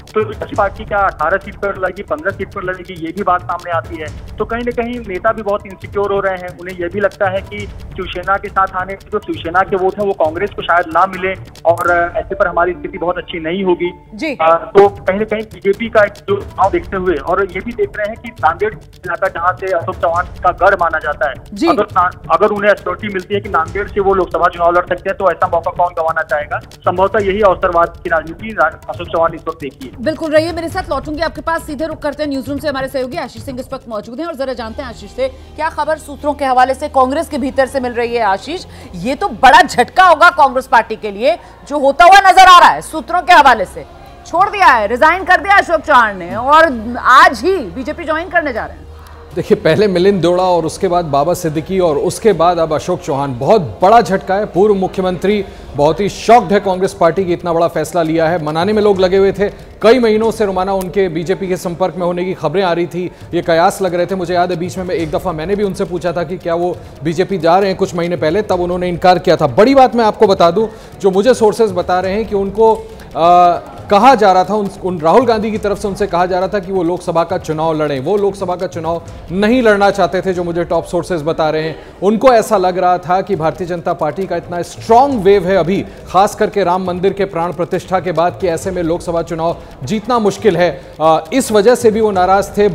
तो इस पार्टी क्या 18 सीट पर लड़ेगी, 15 सीट पर लड़ेगी, ये भी बात सामने आती है। तो कहीं न कहीं नेता भी बहुत इनसिक्योर हो रहे हैं। उन्हें यह भी लगता है कि शिवसेना के साथ आने से जो शिवसेना के वोट है वो कांग्रेस को शायद ना मिले, और ऐसे पर हमारी स्थिति बहुत अच्छी नहीं होगी। तो कहीं न कहीं बीजेपी का जो चुनाव देखते हुए, और ये भी देख रहे हैं कि नांदेड़ इलाका जहाँ से अशोक चौहान का गढ़ माना जाता है, अगर उन्हें अथॉरिटी मिलती है कि नांदेड़ से वो लोकसभा चुनाव लड़ सकते हैं, तो ऐसा मौका कौन गंवाना चाहेगा। संभवतः यही अवसरवाद की राजनीति अशोक चौहान इस वक्त देखी है। बिल्कुल, रहिए मेरे साथ, लौटूंगी आपके पास। सीधे रुक करते हैं न्यूज रूम से, हमारे सहयोगी आशीष सिंह इस वक्त मौजूद हैं और जरा जानते हैं आशीष से क्या खबर सूत्रों के हवाले से कांग्रेस के भीतर से मिल रही है। आशीष, ये तो बड़ा झटका होगा कांग्रेस पार्टी के लिए जो होता हुआ नजर आ रहा है। सूत्रों के हवाले से छोड़ दिया है, रिजाइन कर दिया अशोक चौहान ने और आज ही बीजेपी ज्वाइन करने जा रहे हैं। देखिए, पहले मिलिंद देवड़ा और उसके बाद बाबा सिद्दीकी और उसके बाद अब अशोक चौहान, बहुत बड़ा झटका है। पूर्व मुख्यमंत्री बहुत ही शॉक्ड है कांग्रेस पार्टी की इतना बड़ा फैसला लिया है। मनाने में लोग लगे हुए थे, कई महीनों से रोमाना उनके बीजेपी के संपर्क में होने की खबरें आ रही थी, ये कयास लग रहे थे। मुझे याद है बीच में एक दफ़ा मैंने भी उनसे पूछा था कि क्या वो बीजेपी जा रहे हैं कुछ महीने पहले, तब उन्होंने इनकार किया था। बड़ी बात मैं आपको बता दूं, जो मुझे सोर्सेज बता रहे हैं कि उनको कहा जा रहा था, उन राहुल गांधी की तरफ से उनसे कहा जा रहा था कि वो लोकसभा का चुनाव लड़ें। वो लोकसभा का चुनाव नहीं लड़ना चाहते थे, जो मुझे टॉप सोर्सेज बता रहे हैं। उनको ऐसा लग रहा था कि भारतीय जनता पार्टी का इतना स्ट्रांग वेव है अभी, खास करके राम मंदिर के प्राण प्रतिष्ठा के बाद, कि ऐसे में लोकसभा चुनाव जीतना मुश्किल है। इस वजह से भी वो नाराज थे।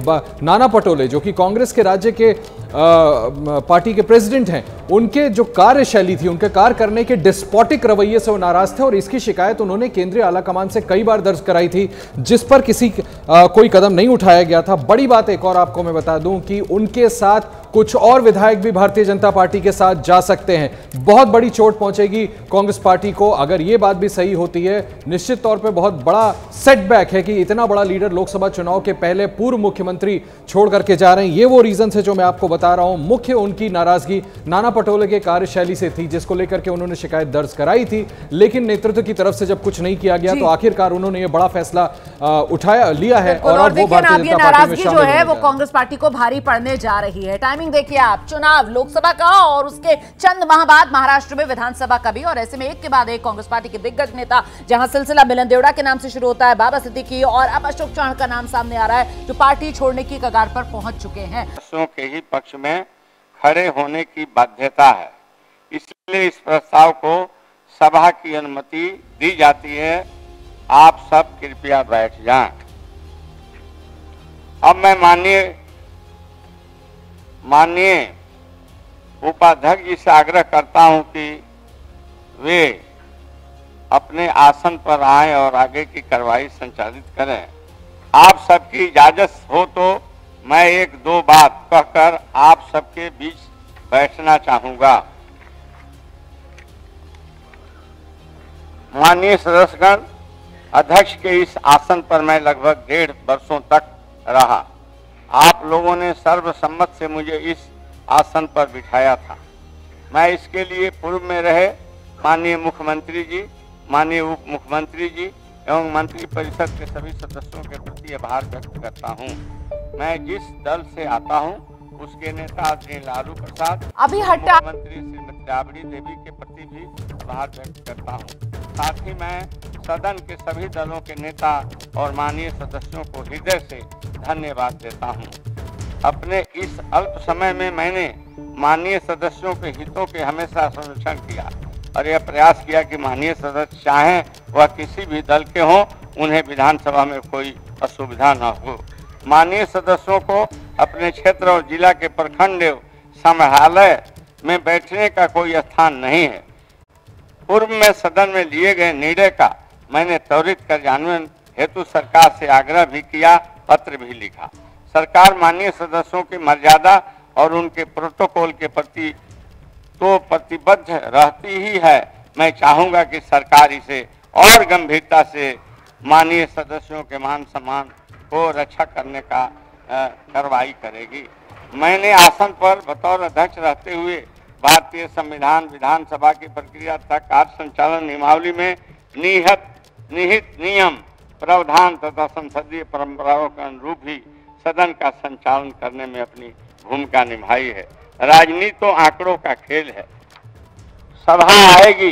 नाना पटोले, जो कि कांग्रेस के राज्य के पार्टी के प्रेसिडेंट हैं, उनके जो कार्यशैली थी, उनके कार्य करने के डिस्पोटिक रवैये से वो नाराज थे और इसकी शिकायत उन्होंने केंद्रीय आला कमान से कई बार दर्ज कराई थी, जिस पर कोई कदम नहीं उठाया गया था। बड़ी बात एक और आपको मैं बता दूं कि उनके साथ कुछ और विधायक भी भारतीय जनता पार्टी के साथ जा सकते हैं। बहुत बड़ी चोट पहुंचेगी कांग्रेस पार्टी को अगर ये बात भी सही होती है। निश्चित तौर पे बहुत बड़ा सेटबैक है कि इतना बड़ा लीडर लोकसभा चुनाव के पहले पूर्व मुख्यमंत्री छोड़ करके जा रहे हैं। ये वो रीजन है जो मैं आपको बता रहा हूं। मुख्य उनकी नाराजगी नाना पटोले के कार्यशैली से थी, जिसको लेकर के उन्होंने शिकायत दर्ज कराई थी, लेकिन नेतृत्व की तरफ से जब कुछ नहीं किया गया तो आखिरकार उन्होंने ये बड़ा फैसला लिया है। और वो भारतीय जनता पार्टी में जो है वो कांग्रेस पार्टी को भारी पड़ने जा रही है। टाइम टाइमिंग देखिए आप, चुनाव लोकसभा का और उसके चंद माह बाद महाराष्ट्र में विधानसभा का भी, और ऐसे में एक के बाद एक कांग्रेस पार्टी के दिग्गज नेता, जहां सिलसिला मिलिंद देवड़ा के नाम से शुरू होता है, बाबा सिद्दीकी और अब अशोक चौहान का नाम सामने आ रहा है, जो पार्टी छोड़ने की कगार पर पहुंच चुके हैं। के ही पक्ष में खड़े होने की बाध्यता है, इसलिए इस प्रस्ताव को सभा की अनुमति दी जाती है। आप सब कृपया बैठ जाएं। अब मैं माननीय उपाध्यक्ष जी से आग्रह करता हूं कि वे अपने आसन पर आएं और आगे की कार्रवाई संचालित करें। आप सबकी इजाजत हो तो मैं एक दो बात कहकर आप सबके बीच बैठना चाहूंगा। माननीय सदस्यगण, अध्यक्ष के इस आसन पर मैं लगभग 1.5 वर्षों तक रहा। आप लोगों ने सर्वसम्मत से मुझे इस आसन पर बिठाया था। मैं इसके लिए पूर्व में रहे माननीय मुख्यमंत्री जी, माननीय उप मुख्यमंत्री जी एवं मंत्री परिषद के सभी सदस्यों के प्रति आभार व्यक्त करता हूं। मैं जिस दल से आता हूं उसके नेता आदरणीय लालू प्रसाद, अभी हटा मंत्री श्रीमती राबड़ी देवी के प्रति भी आभार व्यक्त करता हूं। साथ ही मैं सदन के सभी दलों के नेता और माननीय सदस्यों को हृदय से धन्यवाद देता हूं। अपने इस अल्प समय में मैंने माननीय सदस्यों के हितों के हमेशा संरक्षण किया और यह प्रयास किया कि माननीय सदस्य चाहें वह किसी भी दल के हों, उन्हें विधानसभा में कोई असुविधा न हो। माननीय सदस्यों को अपने क्षेत्र और जिला के प्रखंड समाहरणालय में बैठने का कोई स्थान नहीं है। पूर्व में सदन में लिए गए निर्णय का मैंने त्वरित कार्यान्वयन हेतु सरकार से आग्रह भी किया, पत्र भी लिखा। सरकार माननीय सदस्यों की मर्यादा और उनके प्रोटोकॉल के प्रति तो प्रतिबद्ध रहती ही है। मैं चाहूंगा कि सरकार इसे और गंभीरता से माननीय सदस्यों के मान सम्मान को रक्षा करने का कार्रवाई करेगी। मैंने आसन पर बतौर अध्यक्ष रहते हुए भारतीय संविधान, विधानसभा की प्रक्रिया तथा कार्य संचालन नियमावली में निहित नियम, प्रावधान तथा संसदीय परंपराओं के अनुरूप ही सदन का संचालन करने में अपनी भूमिका निभाई है। राजनीति तो आंकड़ों का खेल है। सभा आएगी,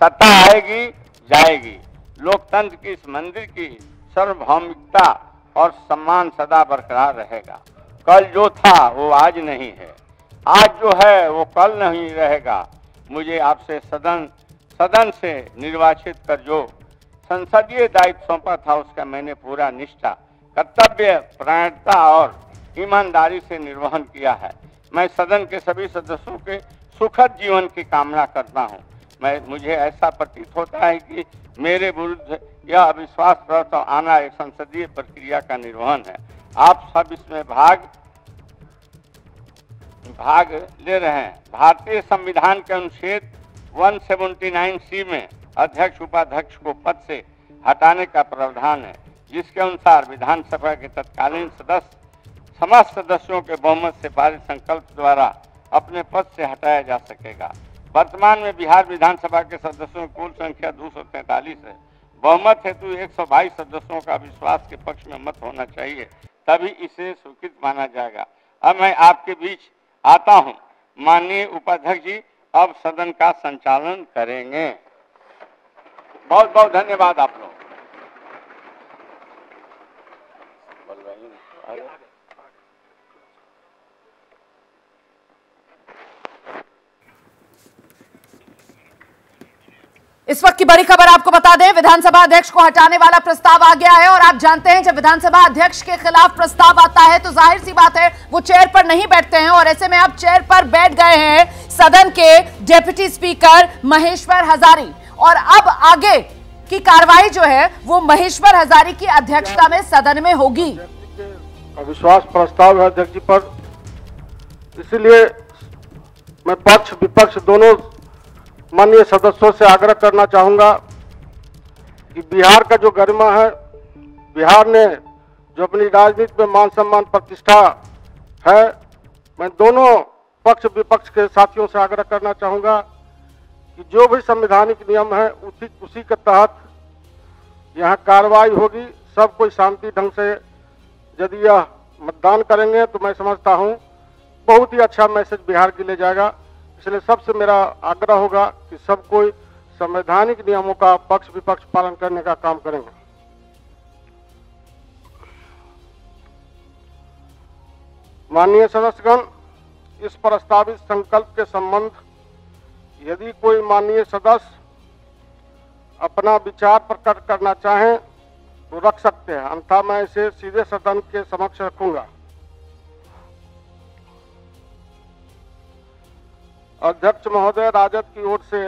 सत्ता आएगी, जाएगी। लोकतंत्र की इस मंदिर की सार्वभौमिकता और सम्मान सदा बरकरार रहेगा। कल जो था वो आज नहीं है, आज जो है वो कल नहीं रहेगा। मुझे आपसे सदन से निर्वाचित कर जो संसदीय दायित्व सौंपा था उसका मैंने पूरा निष्ठा, कर्तव्य, प्राणता और ईमानदारी से निर्वहन किया है। मैं सदन के सभी सदस्यों के सुखद जीवन की कामना करता हूं। मुझे ऐसा प्रतीत होता है कि मेरे विरुद्ध यह अविश्वास प्रस्ताव आना एक संसदीय प्रक्रिया का निर्वहन है। आप सब इसमें भाग ले रहे हैं। भारतीय संविधान के अनुच्छेद 179C में अध्यक्ष उपाध्यक्ष को पद से हटाने का प्रावधान है, जिसके अनुसार विधानसभा के तत्कालीन सदस्य समस्त सदस्यों के बहुमत से पारित संकल्प द्वारा अपने पद से हटाया जा सकेगा। वर्तमान में बिहार विधानसभा के सदस्यों की कुल संख्या 243 है। बहुमत हेतु 122 सदस्यों का विश्वास के पक्ष में मत होना चाहिए, तभी इसे स्वीकृत माना जाएगा। अब मैं आपके बीच आता हूं। माननीय उपाध्यक्ष जी अब सदन का संचालन करेंगे। बहुत बहुत धन्यवाद आप लोग। इस वक्त की बड़ी खबर आपको बता दें, विधानसभा अध्यक्ष को हटाने वाला प्रस्ताव आ गया है और आप जानते हैं जब विधानसभा अध्यक्ष के खिलाफ प्रस्ताव आता है तो जाहिर सी बात है वो चेयर पर नहीं बैठते हैं, और ऐसे में अब चेयर पर बैठ गए हैं सदन के डिप्टी स्पीकर महेश्वर हजारी, और अब आगे की कार्रवाई जो है वो महेश्वर हजारी की अध्यक्षता में सदन में होगी। अविश्वास प्रस्ताव है अध्यक्ष जी पर, इसलिए मैं पक्ष विपक्ष दोनों माननीय सदस्यों से आग्रह करना चाहूंगा कि बिहार का जो गरिमा है, बिहार ने जो अपनी राजनीति में मान सम्मान प्रतिष्ठा है, मैं दोनों पक्ष विपक्ष के साथियों से आग्रह करना चाहूंगा कि जो भी संवैधानिक नियम है उसी के तहत यहाँ कार्रवाई होगी। सब कोई शांति ढंग से यदि यह मतदान करेंगे तो मैं समझता हूँ बहुत ही अच्छा मैसेज बिहार के लिए जाएगा। इसलिए सबसे मेरा आग्रह होगा कि सब कोई संवैधानिक नियमों का पक्ष विपक्ष पालन करने का काम करेंगे। माननीय सदस्यगण, इस प्रस्तावित संकल्प के संबंध यदि कोई माननीय सदस्य अपना विचार प्रकट करना चाहें तो रख सकते हैं, अन्यथा मैं इसे सीधे सदन के समक्ष रखूंगा। अध्यक्ष महोदय, राजद की ओर से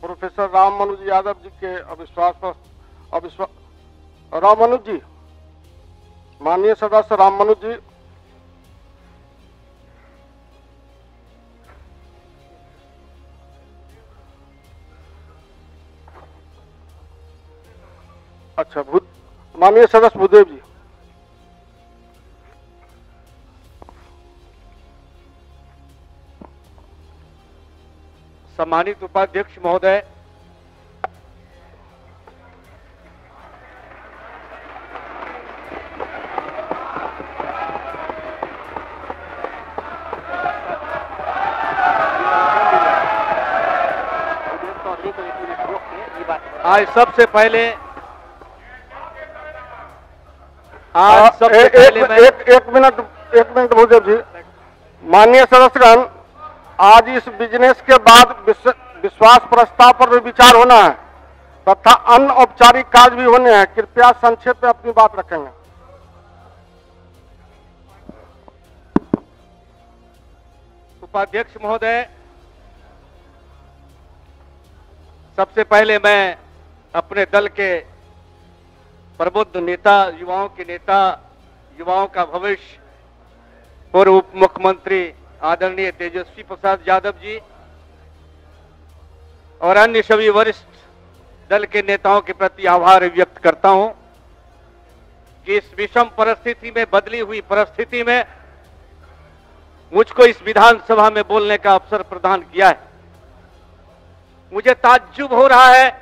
प्रोफेसर राममनु यादव जी के राममनु जी, माननीय सदस्य राममनु जी, अच्छा माननीय सदस्य भूदेव जी, सम्मानित उपाध्यक्ष महोदय, आज सबसे पहले एक मिनट भूदेव जी। माननीय सदस्यगण, आज इस बिजनेस के बाद विश्वास प्रस्ताव पर भी विचार होना है तथा अन्य औपचारिक कार्य भी होने हैं। कृपया संक्षेप में अपनी बात रखेंगे। उपाध्यक्ष महोदय, सबसे पहले मैं अपने दल के प्रबुद्ध नेता, युवाओं के नेता, युवाओं का भविष्य, पूर्व उप मुख्यमंत्री आदरणीय तेजस्वी प्रसाद यादव जी और अन्य सभी वरिष्ठ दल के नेताओं के प्रति आभार व्यक्त करता हूं कि इस विषम परिस्थिति में, बदली हुई परिस्थिति में मुझको इस विधानसभा में बोलने का अवसर प्रदान किया है। मुझे ताज्जुब हो रहा है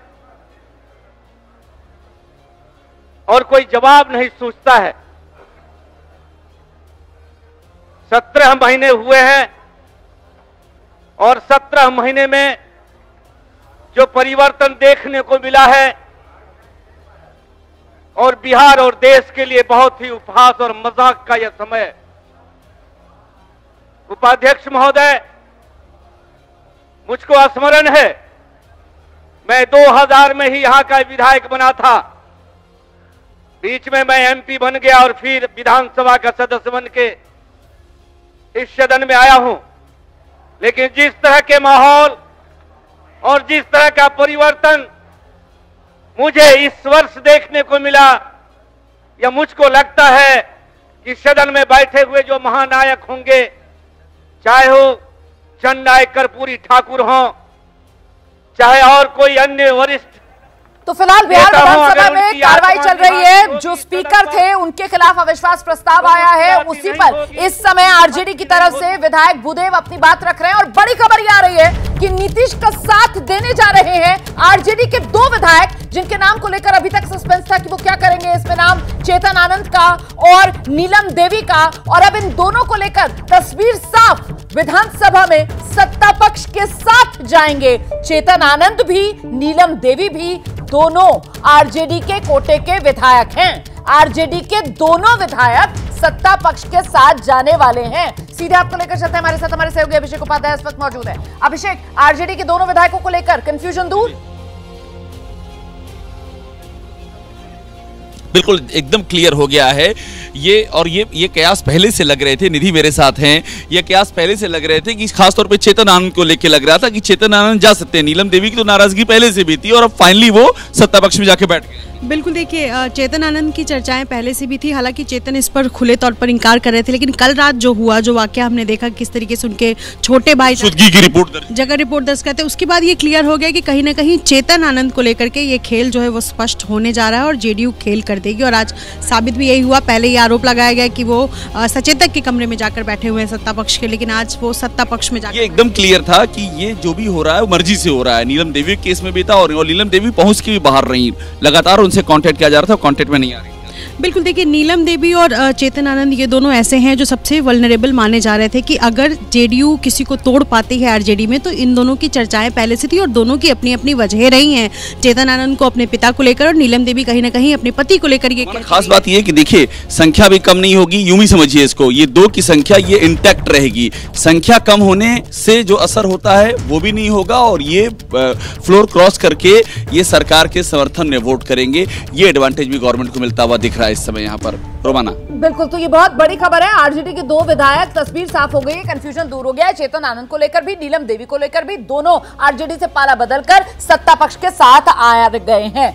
और कोई जवाब नहीं सोचता है। 17 महीने हुए हैं और 17 महीने में जो परिवर्तन देखने को मिला है और बिहार और देश के लिए बहुत ही उपहास और मजाक का यह समय है। उपाध्यक्ष महोदय, मुझको स्मरण है, मैं 2000 में ही यहां का विधायक बना था। बीच में मैं एमपी बन गया और फिर विधानसभा का सदस्य बन के इस सदन में आया हूं। लेकिन जिस तरह के माहौल और जिस तरह का परिवर्तन मुझे इस वर्ष देखने को मिला, या मुझको लगता है कि सदन में बैठे हुए जो महानायक होंगे, चाहे हो चंद नायक कर्पूरी ठाकुर हों, चाहे और कोई अन्य वरिष्ठ। तो फिलहाल बिहार विधानसभा में कार्रवाई चल रही है। जो स्पीकर थे उनके खिलाफ अविश्वास प्रस्ताव आया है, उसी पर इस समय आरजेडी की तरफ से विधायक भूदेव अपनी बात रख रहे हैं। और बड़ी खबर यह आ रही है कि नीतीश का साथ देने जा रहे हैं आरजेडी के 2 विधायक, जिनके नाम को लेकर अभी तक सस्पेंस था कि वो क्या करेंगे। इसमें नाम चेतन आनंद का और नीलम देवी का, और अब इन दोनों को लेकर तस्वीर साफ, विधानसभा में सत्ता पक्ष के साथ जाएंगे। चेतन आनंद भी, नीलम देवी भी, दोनों आरजेडी के कोटे के विधायक हैं। आरजेडी के दोनों विधायक सत्ता पक्ष के साथ जाने वाले हैं। सीधे आपको लेकर चलते हैं, हमारे साथ हमारे सहयोगी अभिषेक उपाध्याय इस वक्त मौजूद है। अभिषेक, आरजेडी के दोनों विधायकों को लेकर कंफ्यूजन दूर? बिल्कुल एकदम क्लियर हो गया है ये, और ये कयास पहले से लग रहे थे। निधि मेरे साथ हैं, ये कयास पहले से लग रहे थे कि खासतौर पे चेतन आनंद को लेके लग रहा था कि चेतन आनंद जा सकते हैं। नीलम देवी की तो नाराजगी पहले से भी थी और अब फाइनली वो सत्ता पक्ष में जाके बैठ गए। बिल्कुल, देखिए चेतन आनंद की चर्चाएं पहले से भी थी। हालांकि चेतन इस पर खुले तौर पर इंकार कर रहे थे, लेकिन कल रात जो हुआ, जो वाकया हमने देखा किस तरीके से उनके छोटे भाई की रिपोर्ट जगह रिपोर्ट दर्ज करते, उसके बाद ये क्लियर हो गया कि कहीं ना कहीं चेतन आनंद को लेकर के ये खेल जो है वो स्पष्ट होने जा रहा है और जेडीयू खेल कर देगी। और आज साबित भी यही हुआ। पहले ये आरोप लगाया गया कि वो सचेतक के कमरे में जाकर बैठे हुए हैं सत्ता पक्ष के, लेकिन आज वो सत्ता पक्ष में जाकर ये एकदम क्लियर था कि ये जो भी हो रहा है वो मर्जी से हो रहा है। नीलम देवी के केस में भी था और नीलम देवी पहुंच के भी बाहर रही, लगातार उनसे कांटेक्ट किया जा रहा था, कांटेक्ट में नहीं आ रही। बिल्कुल, देखिए नीलम देवी और चेतन आनंद ये दोनों ऐसे हैं जो सबसे वल्नरेबल माने जा रहे थे कि अगर जेडीयू किसी को तोड़ पाती है आरजेडी में, तो इन दोनों की चर्चाएं पहले से थी और दोनों की अपनी अपनी वजह रही हैं। चेतन आनंद को अपने पिता को लेकर और नीलम देवी कहीं ना कहीं अपने पति को लेकर। ये खास बात ये कि देखिए संख्या भी कम नहीं होगी, यूं ही समझिए इसको, ये 2 की संख्या ये इंटैक्ट रहेगी। संख्या कम होने से जो असर होता है वो भी नहीं होगा और ये फ्लोर क्रॉस करके ये सरकार के समर्थन में वोट करेंगे। ये एडवांटेज भी गवर्नमेंट को मिलता हुआ दिख रहा है इस समय यहाँ पर। रोमाना, बिल्कुल, तो ये बहुत बड़ी खबर है। आरजेडी के 2 विधायक, तस्वीर साफ हो गई है, कंफ्यूजन दूर हो गया है। चेतन आनंद को लेकर भी, नीलम देवी को लेकर भी, दोनों आरजेडी से पाला बदलकर सत्ता पक्ष के साथ आ गए हैं।